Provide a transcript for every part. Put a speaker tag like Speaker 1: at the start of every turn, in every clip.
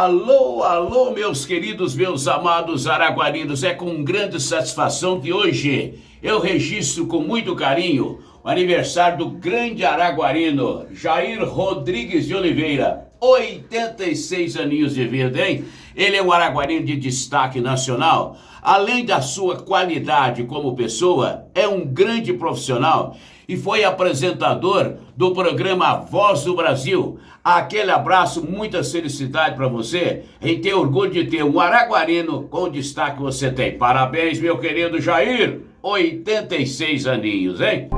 Speaker 1: Alô, alô, meus queridos, meus amados araguarinos, é com grande satisfação que hoje eu registro com muito carinho o aniversário do grande araguarino Jair Rodrigues de Oliveira, 86 aninhos de vida, hein? Ele é um araguarino de destaque nacional. Além da sua qualidade como pessoa, é um grande profissional e foi apresentador do programa Voz do Brasil. Aquele abraço, muita felicidade para você em ter orgulho de ter um araguarino com o destaque que você tem. Parabéns, meu querido Jair, 86 aninhos, hein?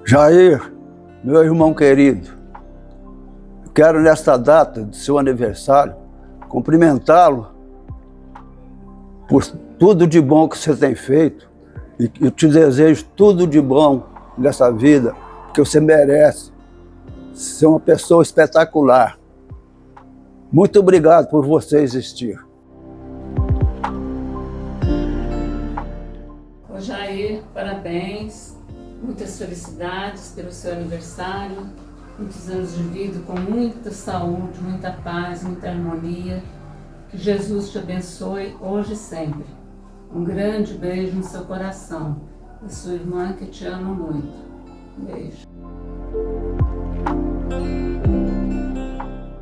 Speaker 2: Jair, meu irmão querido, quero nesta data de seu aniversário cumprimentá-lo por tudo de bom que você tem feito e eu te desejo tudo de bom nessa vida, porque você merece ser uma pessoa espetacular. Muito obrigado por você existir.
Speaker 3: Ô Jair, parabéns, muitas felicidades pelo seu aniversário, muitos anos de vida com muita saúde, muita paz, muita harmonia. Que Jesus te abençoe hoje e sempre. Um grande beijo no seu coração. E sua irmã que te ama muito. Beijo.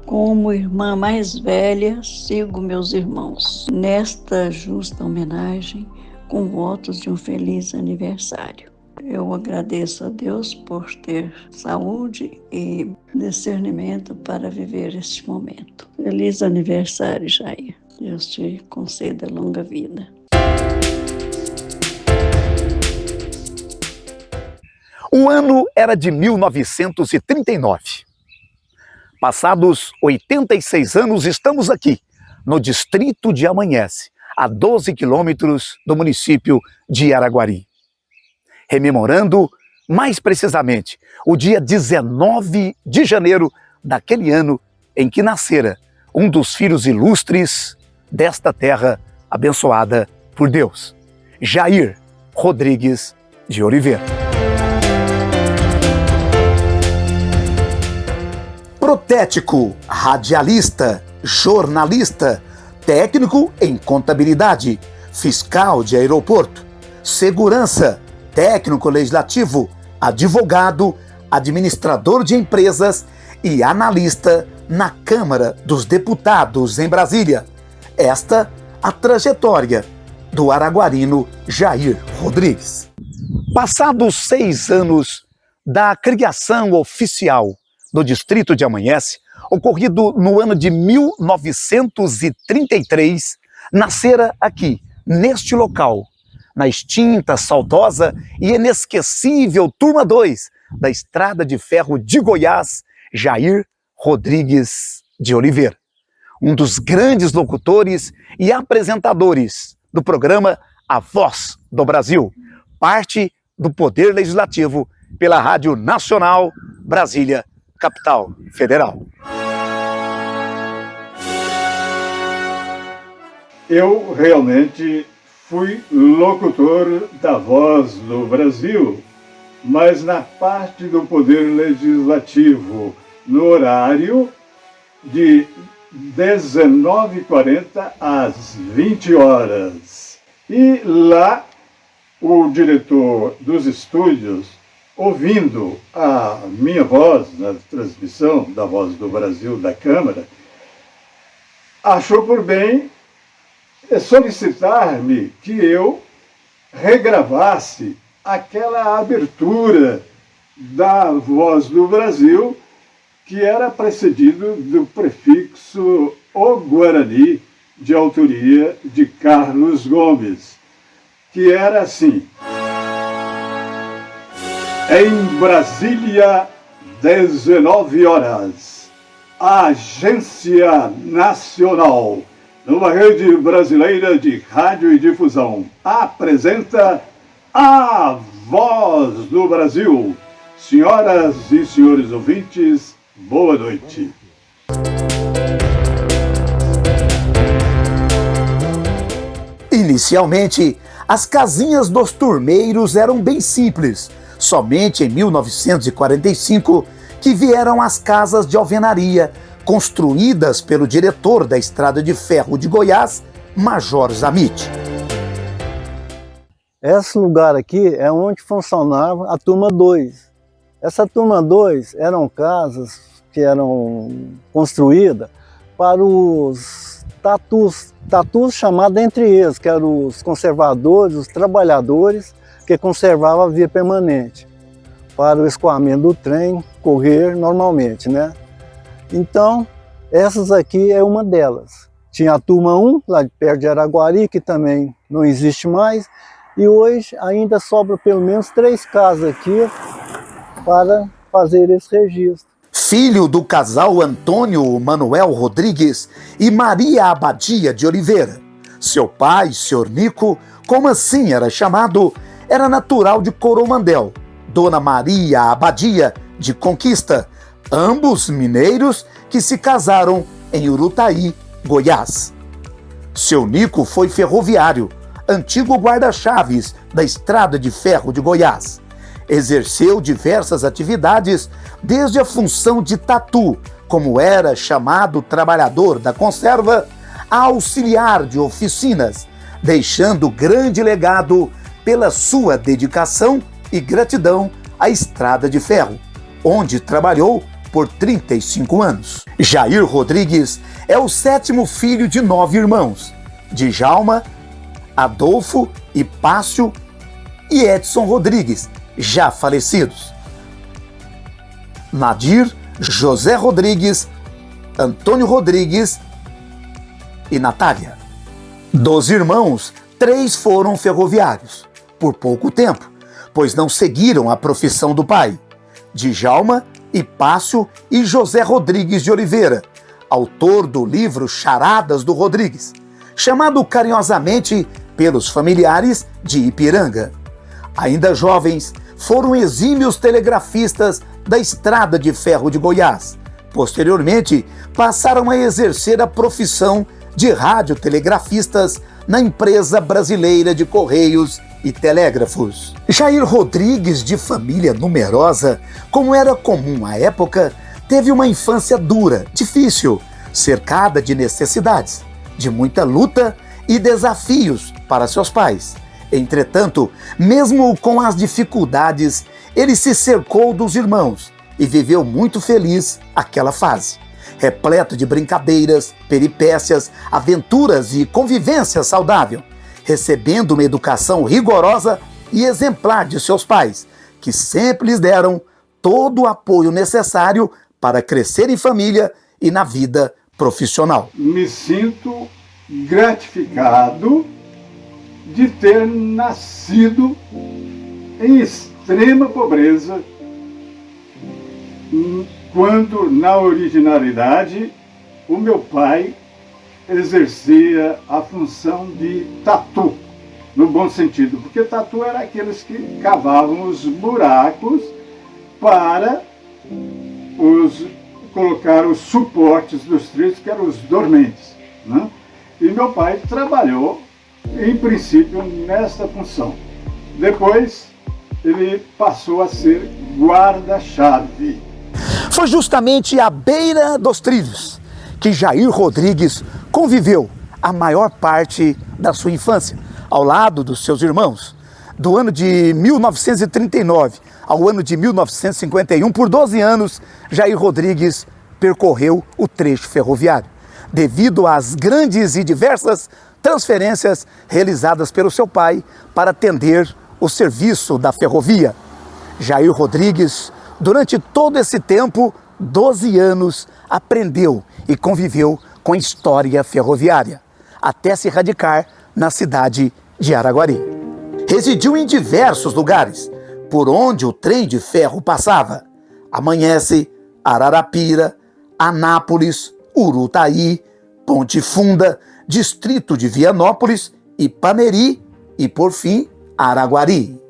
Speaker 4: Como irmã mais velha, sigo meus irmãos nesta justa homenagem com votos de um feliz aniversário. Eu agradeço a Deus por ter saúde e discernimento para viver este momento. Feliz aniversário, Jair. Deus te conceda longa vida.
Speaker 5: O ano era de 1939. Passados 86 anos, estamos aqui, no distrito de Amanhece, a 12 quilômetros do município de Araguari. Rememorando, mais precisamente, o dia 19 de janeiro daquele ano em que nascera um dos filhos ilustres desta terra abençoada por Deus, Jair Rodrigues de Oliveira. Protético, radialista, jornalista, técnico em contabilidade, fiscal de aeroporto, segurança, técnico legislativo, advogado, administrador de empresas e analista na Câmara dos Deputados em Brasília. Esta a trajetória do araguarino Jair Rodrigues. Passados 6 anos da criação oficial do distrito de Amanhece, ocorrido no ano de 1933, nascera aqui, neste local, na extinta, saudosa e inesquecível Turma 2 da Estrada de Ferro de Goiás, Jair Rodrigues de Oliveira, um dos grandes locutores e apresentadores do programa A Voz do Brasil, parte do Poder Legislativo pela Rádio Nacional Brasília, capital federal.
Speaker 6: Eu realmente fui locutor da Voz do Brasil, mas na parte do Poder Legislativo, no horário de 19h40 às 20 horas. E lá, o diretor dos estúdios, ouvindo a minha voz na transmissão da Voz do Brasil da Câmara, achou por bem solicitar-me que eu regravasse aquela abertura da Voz do Brasil, que era precedido do prefixo O Guarani, de autoria de Carlos Gomes, que era assim: em Brasília, 19 horas, a Agência Nacional, numa rede brasileira de rádio e difusão, apresenta a Voz do Brasil. Senhoras e senhores ouvintes, boa noite.
Speaker 5: Inicialmente, as casinhas dos turmeiros eram bem simples. Somente em 1945 que vieram as casas de alvenaria, construídas pelo diretor da Estrada de Ferro de Goiás, Major Zamit.
Speaker 2: Esse lugar aqui é onde funcionava a turma 2. Essa turma 2 eram casas que eram construídas para os tatus chamados entre eles, que eram os conservadores, os trabalhadores que conservavam a via permanente para o escoamento do trem correr normalmente, né? Então, essas aqui é uma delas. Tinha a turma 1, lá de perto de Araguari, que também não existe mais, e hoje ainda sobra pelo menos 3 casas aqui para fazer esse registro.
Speaker 5: Filho do casal Antônio Manuel Rodrigues e Maria Abadia de Oliveira. Seu pai, Sr. Nico, como assim era chamado, era natural de Coromandel. Dona Maria Abadia, de Conquista, ambos mineiros que se casaram em Urutaí, Goiás. Seu Nico foi ferroviário, antigo guarda-chaves da Estrada de Ferro de Goiás. Exerceu diversas atividades, desde a função de tatu, como era chamado trabalhador da conserva, a auxiliar de oficinas, deixando grande legado pela sua dedicação e gratidão à Estrada de Ferro, onde trabalhou por 35 anos. Jair Rodrigues é o 7º filho de 9 irmãos, Djalma, Adolfo, Hipácio e Edson Rodrigues, já falecidos. Nadir, José Rodrigues, Antônio Rodrigues e Natália. Dos irmãos, 3 foram ferroviários, por pouco tempo, pois não seguiram a profissão do pai: Djalma, Hipácio e José Rodrigues de Oliveira, autor do livro Charadas do Rodrigues, chamado carinhosamente pelos familiares de Ipiranga. Ainda jovens, foram exímios telegrafistas da Estrada de Ferro de Goiás. Posteriormente, passaram a exercer a profissão de radiotelegrafistas na empresa brasileira de Correios e Telégrafos. Jair Rodrigues, de família numerosa, como era comum à época, teve uma infância dura, difícil, cercada de necessidades, de muita luta e desafios para seus pais. Entretanto, mesmo com as dificuldades, ele se cercou dos irmãos e viveu muito feliz aquela fase, repleto de brincadeiras, peripécias, aventuras e convivência saudável, recebendo uma educação rigorosa e exemplar de seus pais, que sempre lhes deram todo o apoio necessário para crescer em família e na vida profissional.
Speaker 6: Me sinto gratificado de ter nascido em extrema pobreza, quando, na originalidade, o meu pai exercia a função de tatu, no bom sentido, porque tatu era aqueles que cavavam os buracos para colocar os suportes dos trilhos, que eram os dormentes, né? E meu pai trabalhou, em princípio, nesta função. Depois, ele passou a ser guarda-chave.
Speaker 5: Foi justamente à beira dos trilhos que Jair Rodrigues conviveu a maior parte da sua infância, ao lado dos seus irmãos. Do ano de 1939 ao ano de 1951, por 12 anos, Jair Rodrigues percorreu o trecho ferroviário. Devido às grandes e diversas transferências realizadas pelo seu pai para atender o serviço da ferrovia. Jair Rodrigues, durante todo esse tempo, 12 anos, aprendeu e conviveu com a história ferroviária, até se radicar na cidade de Araguari. Residiu em diversos lugares, por onde o trem de ferro passava. Amanhece, Ararapira, Anápolis, Urutaí, Ponte Funda, distrito de Vianópolis, Ipameri e, por fim, Araguari.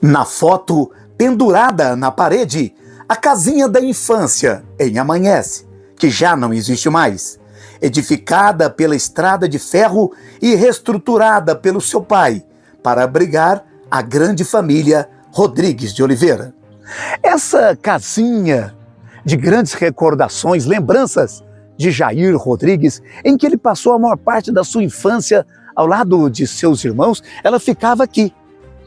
Speaker 5: Na foto, pendurada na parede, a casinha da infância em Amanhece, que já não existe mais, edificada pela estrada de ferro e reestruturada pelo seu pai para abrigar a grande família Rodrigues de Oliveira. Essa casinha de grandes recordações, lembranças de Jair Rodrigues, em que ele passou a maior parte da sua infância ao lado de seus irmãos, ela ficava aqui,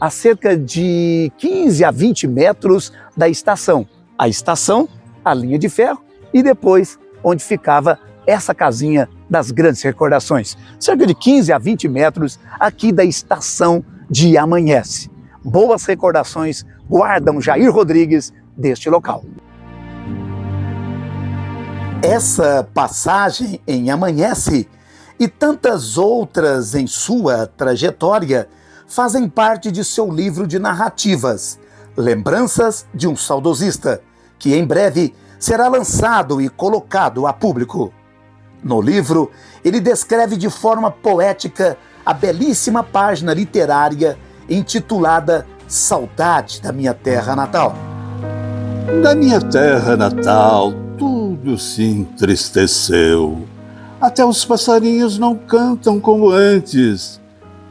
Speaker 5: a cerca de 15 a 20 metros da estação. A estação, a linha de ferro e depois onde ficava essa casinha das grandes recordações. Cerca de 15 a 20 metros aqui da estação de Amanhece. Boas recordações guardam Jair Rodrigues deste local. Essa passagem em Amanhece e tantas outras em sua trajetória fazem parte de seu livro de narrativas, Lembranças de um Saudosista, que em breve será lançado e colocado a público. No livro, ele descreve de forma poética a belíssima página literária intitulada Saudade da Minha Terra Natal.
Speaker 6: Da minha terra natal, tudo se entristeceu. Até os passarinhos não cantam como antes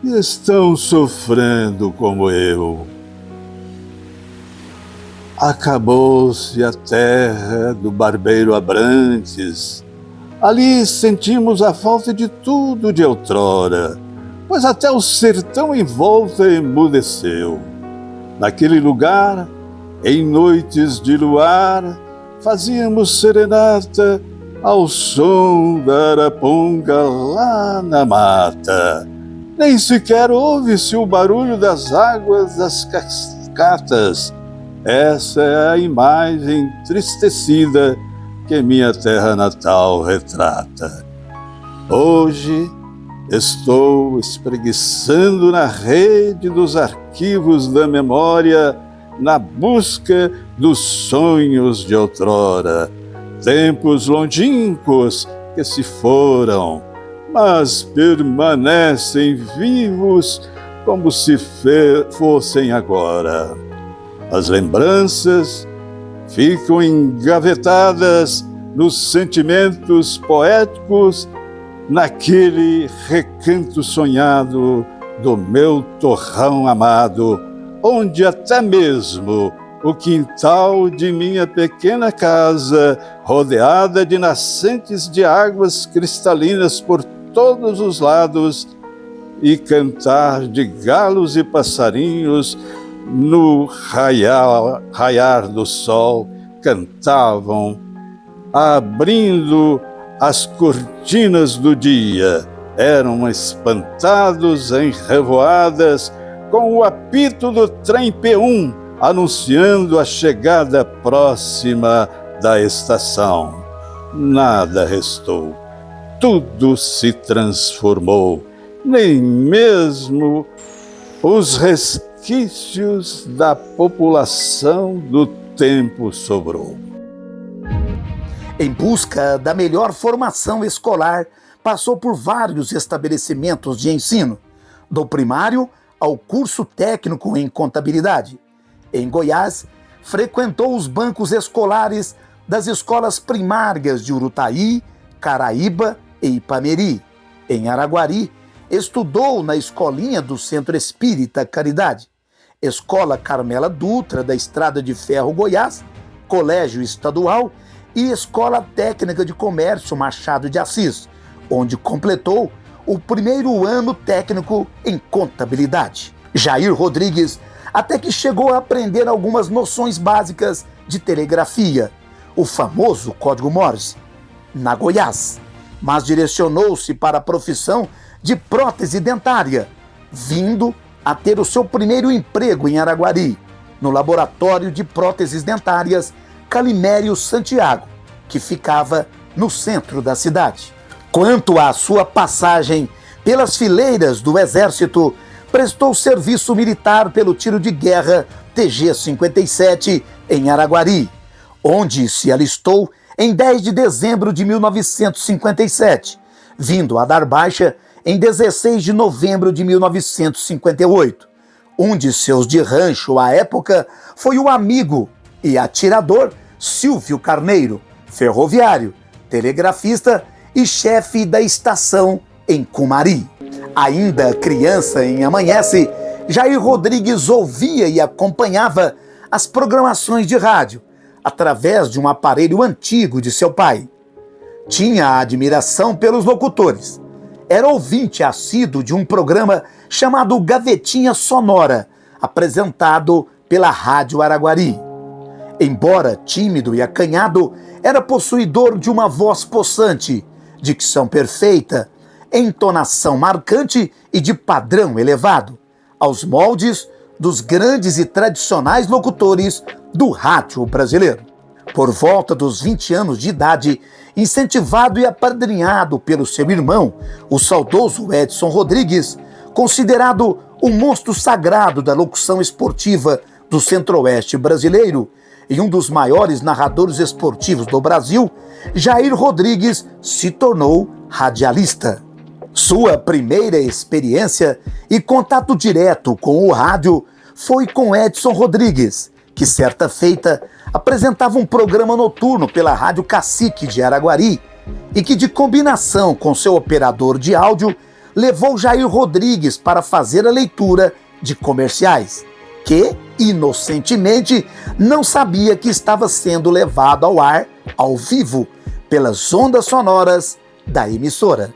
Speaker 6: e estão sofrendo como eu. Acabou-se a terra do barbeiro Abrantes. Ali sentimos a falta de tudo de outrora, pois até o sertão em volta emudeceu. Naquele lugar, em noites de luar, fazíamos serenata ao som da araponga lá na mata. Nem sequer ouve-se o barulho das águas das cascatas. Essa é a imagem entristecida que minha terra natal retrata. Hoje estou espreguiçando na rede dos arquivos da memória na busca dos sonhos de outrora, tempos longínquos que se foram, mas permanecem vivos como se fossem agora. As lembranças ficam engavetadas nos sentimentos poéticos, naquele recanto sonhado do meu torrão amado, onde até mesmo o quintal de minha pequena casa, rodeada de nascentes de águas cristalinas por todos os lados, e cantar de galos e passarinhos no raiar do sol, cantavam, abrindo as cortinas do dia. Eram espantados em revoadas com o apito do trem P1, anunciando a chegada próxima da estação. Nada restou, tudo se transformou, nem mesmo os resquícios da população do tempo sobrou.
Speaker 5: Em busca da melhor formação escolar, passou por vários estabelecimentos de ensino, do primário ao curso técnico em contabilidade. Em Goiás, frequentou os bancos escolares das escolas primárias de Urutaí, Caraíba e Ipameri. Em Araguari, estudou na escolinha do Centro Espírita Caridade, Escola Carmela Dutra da Estrada de Ferro Goiás, Colégio Estadual e Escola Técnica de Comércio Machado de Assis, onde completou o primeiro ano técnico em contabilidade. Jair Rodrigues até que chegou a aprender algumas noções básicas de telegrafia, o famoso código Morse, na Goiás. mas direcionou-se para a profissão de prótese dentária, vindo a ter o seu primeiro emprego em Araguari, no laboratório de próteses dentárias Calimério Santiago, que ficava no centro da cidade. Quanto à sua passagem pelas fileiras do Exército, prestou serviço militar pelo tiro de guerra TG-57 em Araguari, onde se alistou em 10 de dezembro de 1957, vindo a dar baixa em 16 de novembro de 1958. Um de seus de rancho à época foi o amigo e atirador Silvio Carneiro, ferroviário, telegrafista e chefe da estação em Cumari. Ainda criança em Amanhece, Jair Rodrigues ouvia e acompanhava as programações de rádio através de um aparelho antigo de seu pai. Tinha admiração pelos locutores. Era ouvinte assíduo de um programa chamado Gavetinha Sonora, apresentado pela Rádio Araguari. Embora tímido e acanhado, era possuidor de uma voz possante, dicção perfeita, entonação marcante e de padrão elevado, aos moldes dos grandes e tradicionais locutores do rádio brasileiro. Por volta dos 20 anos de idade, incentivado e apadrinhado pelo seu irmão, o saudoso Edson Rodrigues, considerado o monstro sagrado da locução esportiva do Centro-Oeste brasileiro e um dos maiores narradores esportivos do Brasil, Jair Rodrigues se tornou radialista. Sua primeira experiência e contato direto com o rádio foi com Edson Rodrigues, que certa feita apresentava um programa noturno pela Rádio Cacique de Araguari e que, de combinação com seu operador de áudio, levou Jair Rodrigues para fazer a leitura de comerciais, que, inocentemente, não sabia que estava sendo levado ao ar, ao vivo, pelas ondas sonoras da emissora.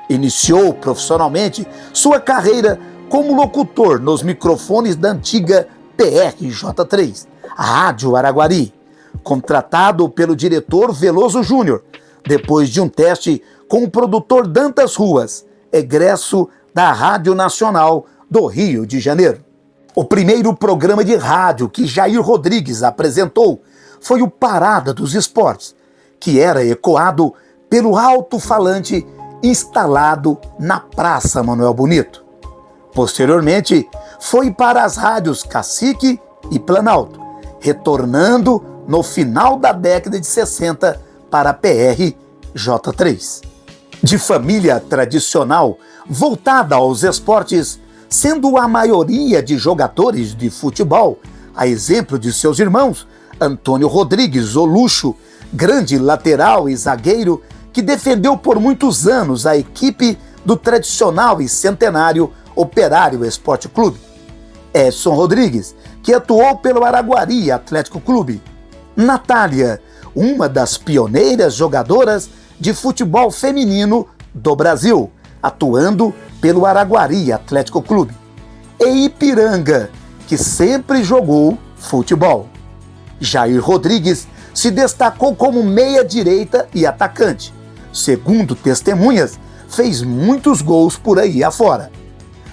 Speaker 5: Iniciou profissionalmente sua carreira como locutor nos microfones da antiga PRJ3, a Rádio Araguari, contratado pelo diretor Veloso Júnior, depois de um teste com o produtor Dantas Ruas, egresso da Rádio Nacional do Rio de Janeiro. O primeiro programa de rádio que Jair Rodrigues apresentou foi o Parada dos Esportes, que era ecoado pelo alto-falante instalado na Praça Manuel Bonito. Posteriormente, foi para as rádios Cacique e Planalto, retornando no final da década de 60 para a PRJ3. De família tradicional, voltada aos esportes, sendo a maioria de jogadores de futebol, a exemplo de seus irmãos, Antônio Rodrigues, o Luxo, grande lateral e zagueiro, que defendeu por muitos anos a equipe do tradicional e centenário Operário Esporte Clube. Edson Rodrigues, que atuou pelo Araguari Atlético Clube. Natália, uma das pioneiras jogadoras de futebol feminino do Brasil, atuando pelo Araguari Atlético Clube. E Ipiranga, que sempre jogou futebol. Jair Rodrigues se destacou como meia-direita e atacante. Segundo testemunhas, fez muitos gols por aí afora.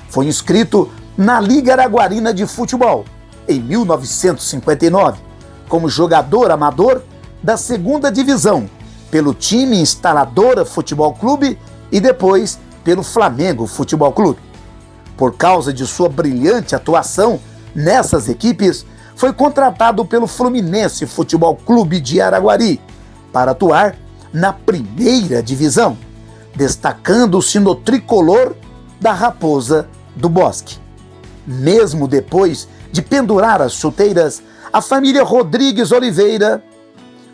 Speaker 5: Foi inscrito na Liga Araguarina de Futebol em 1959, como jogador amador da 2ª Divisão, pelo time Instaladora Futebol Clube e depois pelo Flamengo Futebol Clube. Por causa de sua brilhante atuação nessas equipes, foi contratado pelo Fluminense Futebol Clube de Araguari para atuar na 1ª Divisão, destacando-se no tricolor da Raposa do Bosque. Mesmo depois de pendurar as chuteiras, a família Rodrigues Oliveira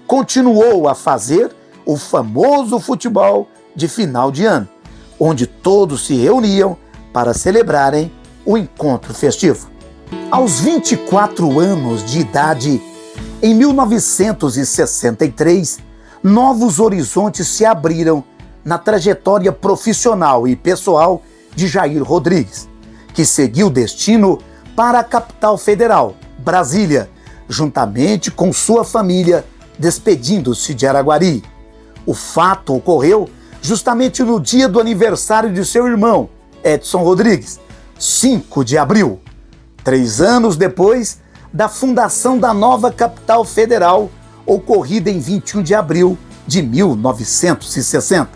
Speaker 5: continuou a fazer o famoso futebol de final de ano, onde todos se reuniam para celebrarem o encontro festivo. Aos 24 anos de idade, em 1963, novos horizontes se abriram na trajetória profissional e pessoal de Jair Rodrigues, que seguiu destino para a capital federal, Brasília, juntamente com sua família, despedindo-se de Araguari. O fato ocorreu justamente no dia do aniversário de seu irmão, Edson Rodrigues, 5 de abril, 3 anos depois da fundação da nova capital federal, ocorrida em 21 de abril de 1960.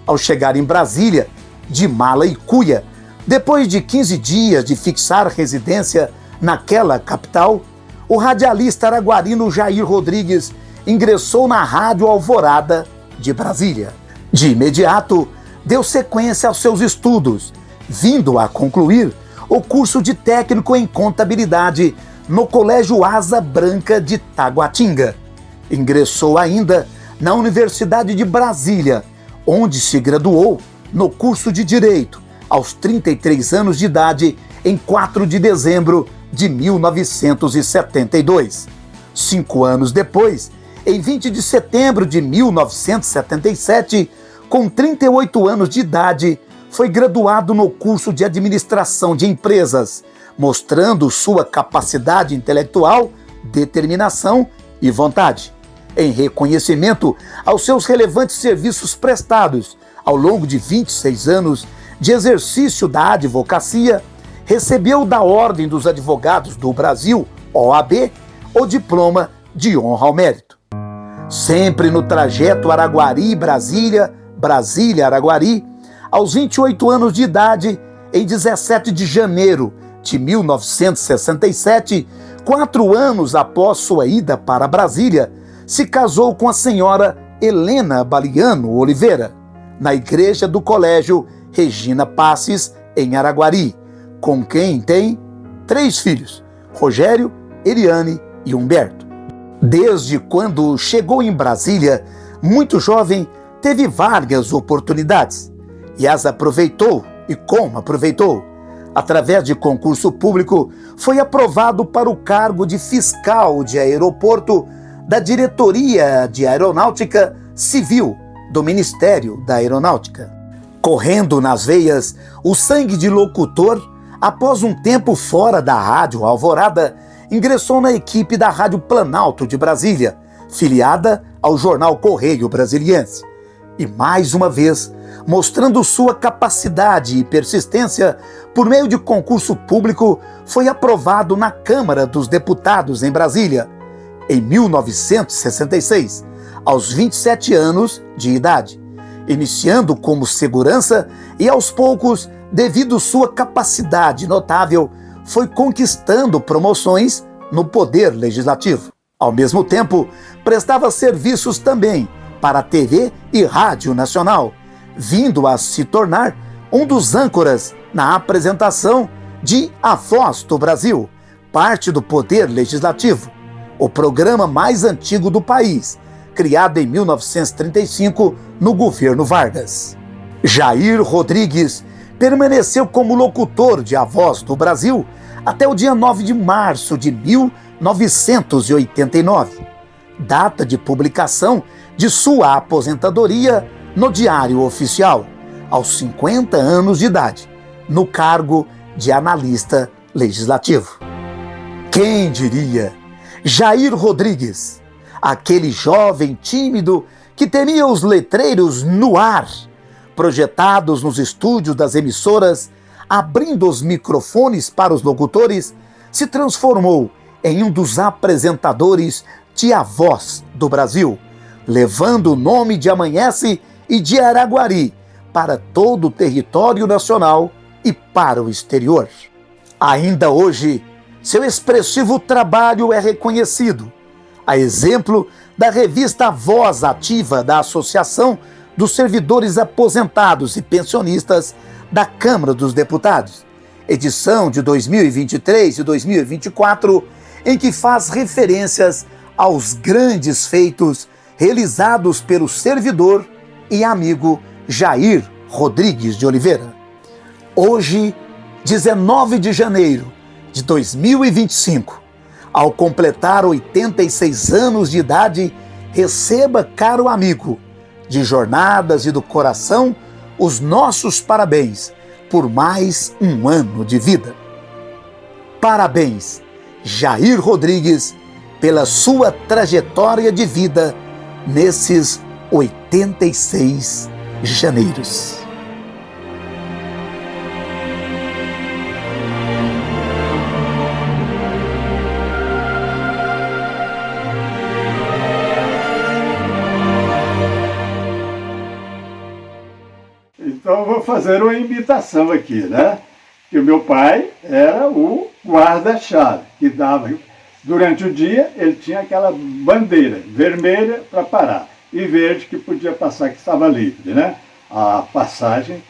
Speaker 5: Ao chegar em Brasília, de mala e cuia, depois de 15 dias de fixar residência naquela capital, o radialista araguarino Jair Rodrigues ingressou na Rádio Alvorada de Brasília. De imediato, deu sequência aos seus estudos, vindo a concluir o curso de técnico em contabilidade no Colégio Asa Branca de Taguatinga. Ingressou ainda na Universidade de Brasília, onde se graduou no curso de Direito, aos 33 anos de idade, em 4 de dezembro de 1972. 5 anos depois, em 20 de setembro de 1977, com 38 anos de idade, foi graduado no curso de Administração de Empresas, mostrando sua capacidade intelectual, determinação e vontade. Em reconhecimento aos seus relevantes serviços prestados ao longo de 26 anos de exercício da advocacia, recebeu da Ordem dos Advogados do Brasil, OAB, o diploma de honra ao mérito. Sempre no trajeto Araguari-Brasília, Brasília-Araguari, aos 28 anos de idade, em 17 de janeiro de 1967, 4 anos após sua ida para Brasília, se casou com a senhora Helena Baliano Oliveira, na igreja do Colégio Regina Passes, em Araguari, com quem tem 3 filhos, Rogério, Eliane e Humberto. Desde quando chegou em Brasília, muito jovem, teve várias oportunidades e as aproveitou, e como aproveitou. Através de concurso público, foi aprovado para o cargo de fiscal de aeroporto da Diretoria de Aeronáutica Civil do Ministério da Aeronáutica. Correndo nas veias o sangue de locutor, após um tempo fora da Rádio Alvorada, ingressou na equipe da Rádio Planalto de Brasília, filiada ao jornal Correio Brasiliense. E mais uma vez, mostrando sua capacidade e persistência, por meio de concurso público, foi aprovado na Câmara dos Deputados em Brasília, em 1966, aos 27 anos de idade, iniciando como segurança e aos poucos, devido sua capacidade notável, foi conquistando promoções no Poder Legislativo. Ao mesmo tempo, prestava serviços também para a TV e Rádio Nacional, vindo a se tornar um dos âncoras na apresentação de A Voz do Brasil, parte do Poder Legislativo, o programa mais antigo do país, criado em 1935 no governo Vargas. Jair Rodrigues permaneceu como locutor de A Voz do Brasil até o dia 9 de março de 1989, data de publicação de sua aposentadoria no Diário Oficial, aos 50 anos de idade, no cargo de analista legislativo. Quem diria? Jair Rodrigues, aquele jovem tímido que temia os letreiros no ar, projetados nos estúdios das emissoras, abrindo os microfones para os locutores, se transformou em um dos apresentadores de A Voz do Brasil, levando o nome de Amanhece e de Araguari para todo o território nacional e para o exterior. Ainda hoje, seu expressivo trabalho é reconhecido, a exemplo da revista Voz Ativa da Associação dos Servidores Aposentados e Pensionistas da Câmara dos Deputados, edição de 2023 e 2024, em que faz referências aos grandes feitos realizados pelo servidor e amigo Jair Rodrigues de Oliveira. Hoje, 19 de janeiro de 2025, ao completar 86 anos de idade, receba, caro amigo, de Jornadas e do Coração, os nossos parabéns por mais um ano de vida. Parabéns, Jair Rodrigues, pela sua trajetória de vida nesses 86 janeiros.
Speaker 6: Então eu vou fazer uma imitação aqui, né? Que o meu pai era o guarda-chave, que dava, durante o dia ele tinha aquela bandeira vermelha para parar e verde que podia passar, que estava livre, né? A passagem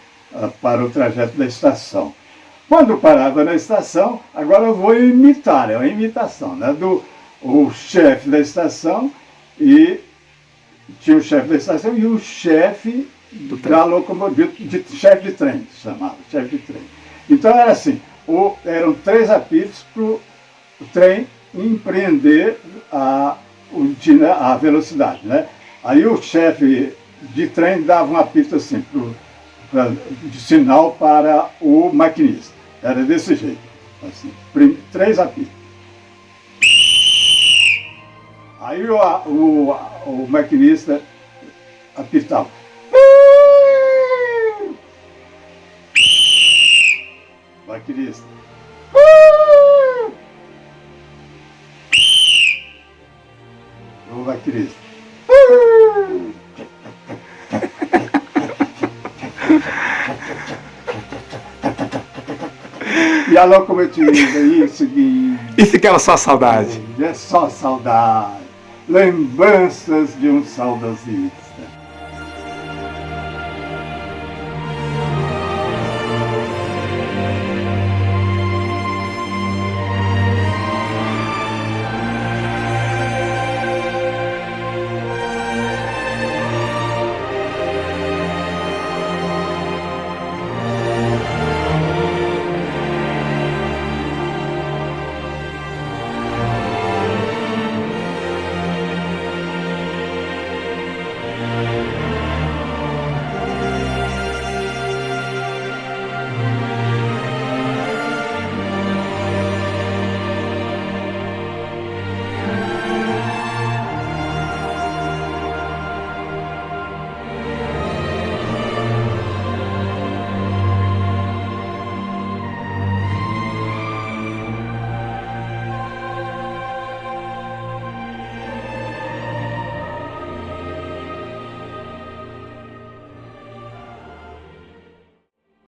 Speaker 6: para o trajeto da estação. Quando parava na estação, agora eu vou imitar, é uma imitação, né? O chefe da estação, e tinha o chefe da estação e o chefe da locomotiva, chefe de trem, chamava, chefe de trem. Então era assim, eram 3 apitos para o trem empreender a velocidade, né? Aí o chefe de trem dava um apito assim, de sinal para o maquinista. Era desse jeito, assim, 3 apitos. Aí o maquinista apitava. Maquinista. O maquinista. E a locomotiva ia seguindo.
Speaker 5: E ficava só saudade.
Speaker 6: É só saudade. Lembranças de um saudosito.